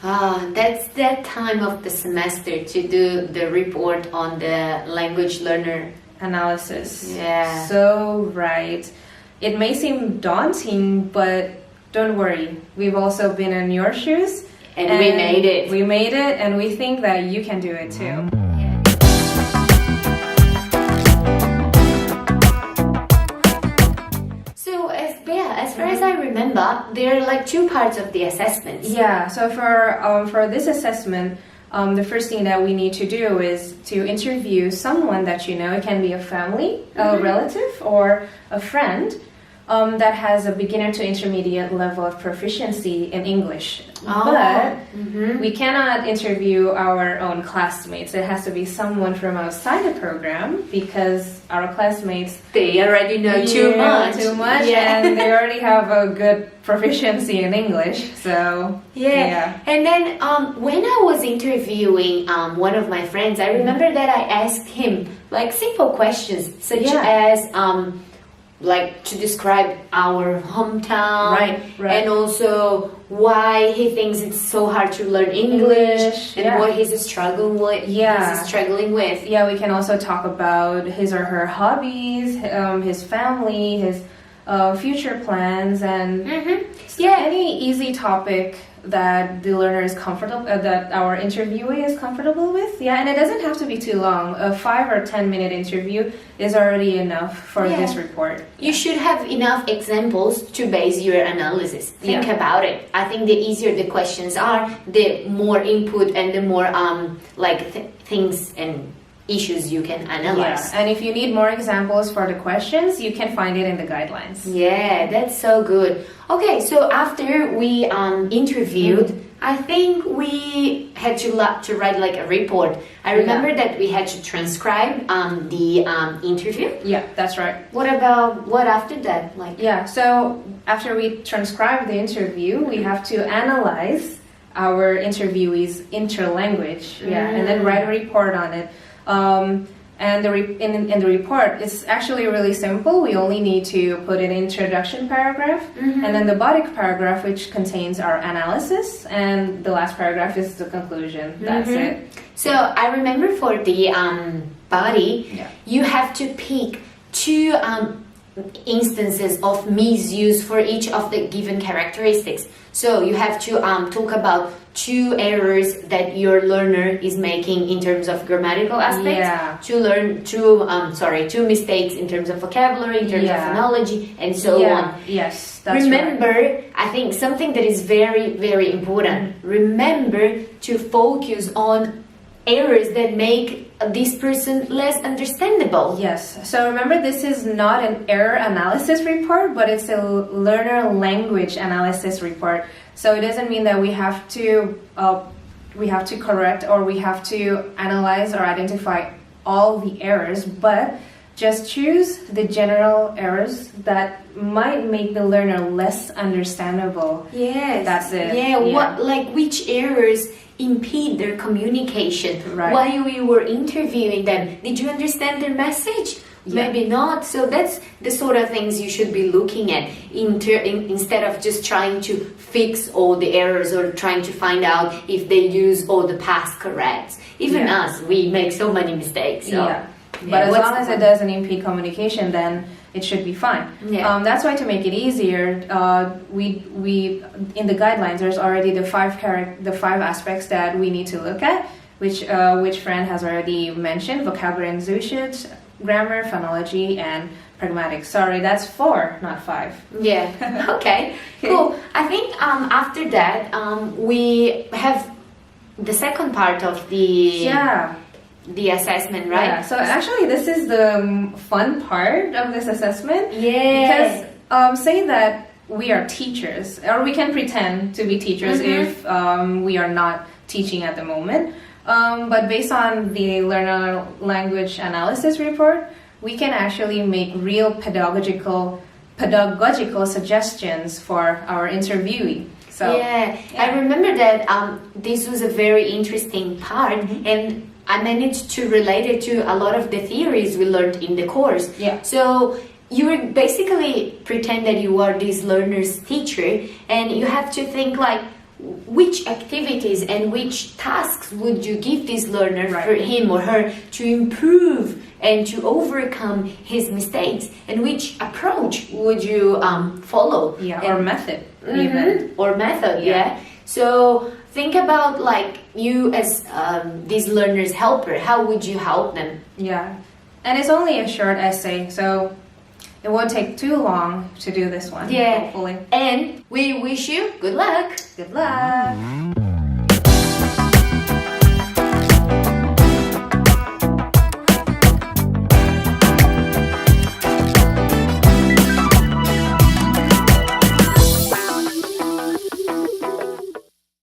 That's that time of the semester to do the report on the language learner analysis. Yeah. So right. It may seem daunting, but don't worry. We've also been in your shoes. And we made it. We made it, and we think that you can do it too. So as far as I remember, there are like two parts of the assessments. Yeah. So for this assessment, the first thing that we need to do is to interview someone that you know. It can be a family, a relative, or a friend that has a beginner to intermediate level of proficiency in English. But we cannot interview our own classmates. It has to be someone from outside the program because our classmates, they already know too much. And they already have a good proficiency in English. So And then when I was interviewing one of my friends, I remember that I asked him like simple questions such as like to describe our hometown, right. And also why he thinks it's so hard to learn English and what he's struggling with. Yeah, we can also talk about his or her hobbies, his family, his future plans, and any easy topic that the learner is comfortable, that our interviewee is comfortable with. And it doesn't have to be too long. A 5 or 10 minute interview is already enough for this report. You should have enough examples to base your analysis. Think about it. I think the easier the questions are, the more input and the more things and issues you can analyze. And if you need more examples for the questions, you can find it in the guidelines. Yeah, that's so good. Okay, so after we interviewed, I think we had to write like a report. I remember that we had to transcribe the interview. Yeah, that's right. What after that? So after we transcribe the interview, we have to analyze our interviewee's interlanguage. And then write a report on it. And in the report, it's actually really simple. We only need to put an introduction paragraph and then the body paragraph, which contains our analysis, and the last paragraph is the conclusion. That's it. So I remember for the body, you have to pick two instances of misuse for each of the given characteristics. So you have to talk about two errors that your learner is making in terms of grammatical aspects, two mistakes in terms of vocabulary, in terms of phonology, and so on. Yes, that's Remember, I think something that is very, very important. Remember to focus on errors that make this person less understandable. Yes. So remember, this is not an error analysis report, but it's a learner language analysis report. So it doesn't mean that we have to correct or we have to analyze or identify all the errors, but just choose the general errors that might make the learner less understandable. Yes. That's it. Which errors impede their communication while we were interviewing them? Did you understand their message? Maybe not. So that's the sort of things you should be looking at instead of just trying to fix all the errors or trying to find out if they use all the past corrects. Even us, we make so many mistakes. So. But as long as it doesn't impede communication, then it should be fine. That's why, to make it easier, we in the guidelines there's already the five aspects that we need to look at, which Fran has already mentioned: vocabulary and usage, grammar, phonology, and pragmatics. Sorry, that's 4, not 5. Yeah. Okay. Cool. I think after that we have the second part of the assessment, right? Yeah, so actually this is the fun part of this assessment. Yeah. Because say that we are teachers, or we can pretend to be teachers if we are not teaching at the moment. But based on the learner language analysis report, we can actually make real pedagogical suggestions for our interviewee. So, I remember that this was a very interesting part, and I managed to relate it to a lot of the theories we learned in the course. So you basically pretend that you are this learner's teacher, and you have to think like, which activities and which tasks would you give this learner for him or her to improve and to overcome his mistakes, and which approach would you follow? Or method, even. Or method, yeah. So think about like you as this learner's helper. How would you help them? Yeah, and it's only a short essay, so it won't take too long to do this one. Yeah, hopefully. And we wish you good luck. Good luck.